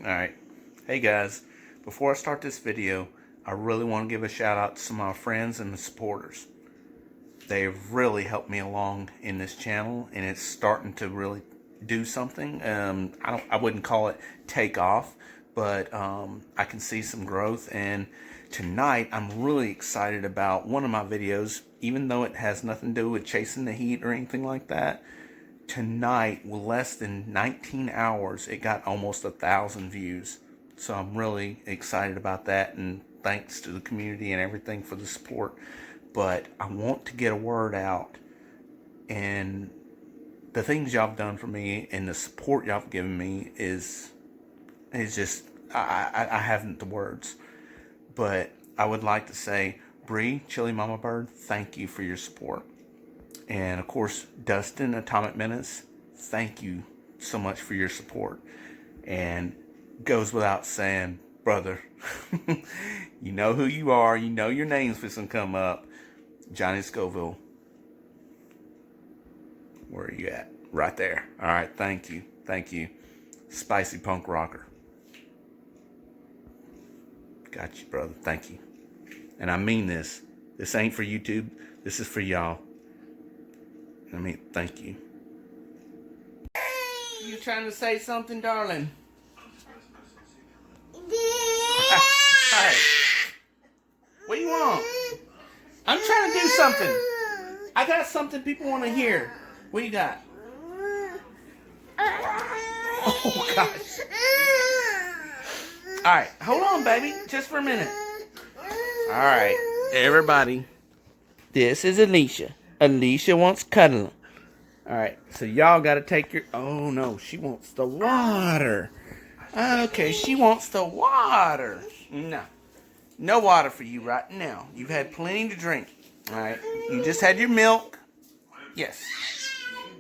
Alright, hey guys, before I start this video, I really want to give a shout out to some of my friends and the supporters. They've really helped me along in this channel, and it's starting to really do something. I wouldn't call it take off, but I can see some growth. And tonight I'm really excited about one of my videos, even though it has nothing to do with chasing the heat or anything like that. Tonight, with less than 19 hours, it got almost 1,000 views. So I'm really excited about that, and thanks to the community and everything for the support. But I want to get a word out, and the things y'all have done for me and the support y'all have given me is just, I haven't the words. But I would like to say, Bree, Chili Mama Bird, thank you for your support. And of course, Dustin, Atomic Menace, thank you so much for your support. And goes without saying, brother, you know who you are, you know your name's fixing to come up. Johnny Scoville, where are you at? Right there. All right, thank you, thank you. Spicy Punk Rocker, got you, brother, thank you. And I mean this. This ain't for YouTube. This is for y'all. I mean, thank you. You trying to say something, darling? Hey, what do you want? I'm trying to do something. I got something people want to hear. What you got? Oh, gosh. Alright, hold on, baby. Just for a minute. Alright, everybody. This is Alicia. Alicia wants cuddling. Alright, so y'all gotta take your... Oh, no, she wants the water. Okay, she wants the water. No. No water for you right now. You've had plenty to drink. Alright, you just had your milk. Yes.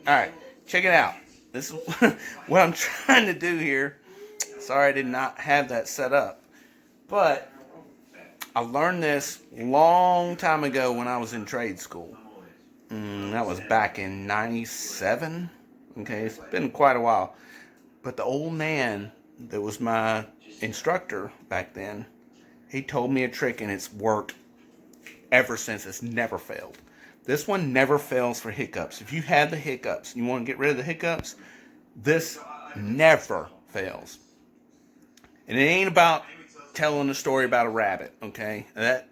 Alright, check it out. This is what I'm trying to do here. Sorry I did not have that set up. But I learned this a long time ago when I was in trade school. That was back in 97. Okay, it's been quite a while. But the old man that was my instructor back then, he told me a trick, and it's worked ever since. It's never failed. This one never fails for hiccups. If you had the hiccups, you want to get rid of the hiccups, this never fails. And it ain't about telling a story about a rabbit, okay? That,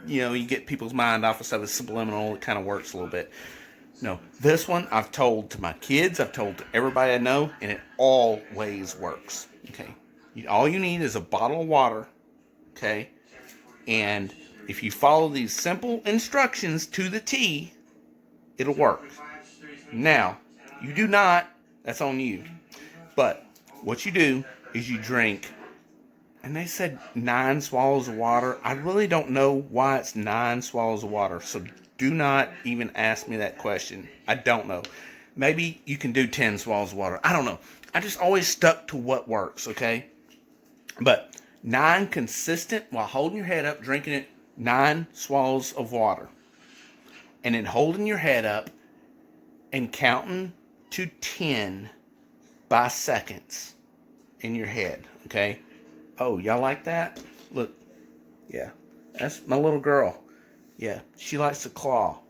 you know, you get people's mind off of stuff that's subliminal. It kind of works a little bit. No, this one I've told to my kids. I've told to everybody I know, and it always works. Okay, all you need is a bottle of water. Okay, and if you follow these simple instructions to the T, it'll work. Now, you do not. That's on you. But what you do is you drink. And they said 9 swallows of water. I really don't know why it's 9 swallows of water. So do not even ask me that question. I don't know. Maybe you can do 10 swallows of water. I don't know. I just always stuck to what works, okay? But 9 consistent, while holding your head up, drinking it, 9 swallows of water. And then holding your head up and counting to 10 by seconds in your head, okay? Oh, y'all like that? Look. Yeah. That's my little girl. Yeah. She likes to claw.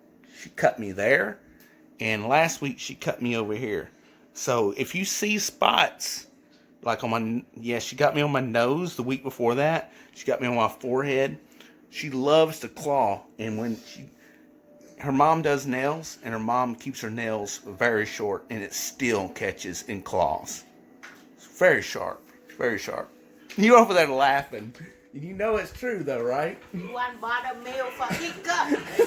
She cut me there. And last week she cut me over here. So if you see spots, like on my... Yeah, she got me on my nose the week before that. She got me on my forehead. She loves to claw. And when her mom does nails, and her mom keeps her nails very short, and it still catches in claws. It's very sharp. Very sharp. You over there laughing. You know it's true, though, right? You want buttermilk for Hiccups?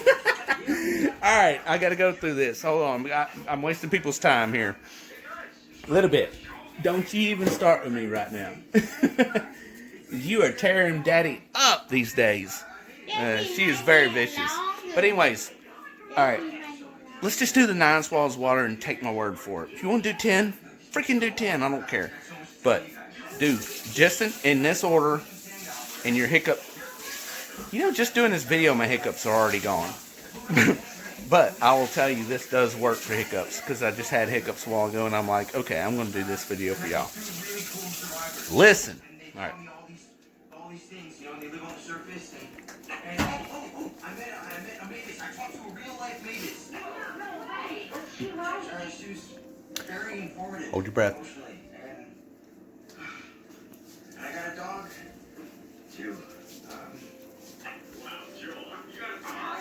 Alright, I gotta go through this. Hold on. I'm wasting people's time here. A little bit. Don't you even start with me right now. You are tearing Daddy up these days. She is very vicious. But anyways, alright. Let's just do the 9 swallows of water and take my word for it. If you want to do 10, freaking do 10. I don't care. But... dude, just in this order, and your hiccup... You know, just doing this video, my hiccups are already gone. But I will tell you, this does work for Hiccups, because I just had Hiccups a while ago, and I'm like, okay, I'm going to do this video for y'all. Listen. All right. All these things, you know, they live on the surface, and I made this. I talked to a real life Mavis. No way. She was very informative. Hold your breath. Emotionally, and I got a dog too. Wow, Joel, you got a dog?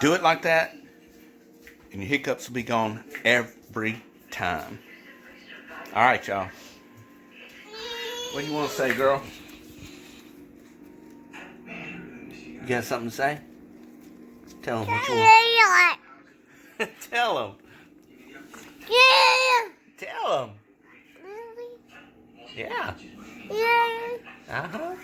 Do it like that, and your hiccups will be gone every time. All right, y'all. What do you want to say, girl? You got something to say? Tell them what you want. Tell them. Tell them. Yeah. Uh-huh.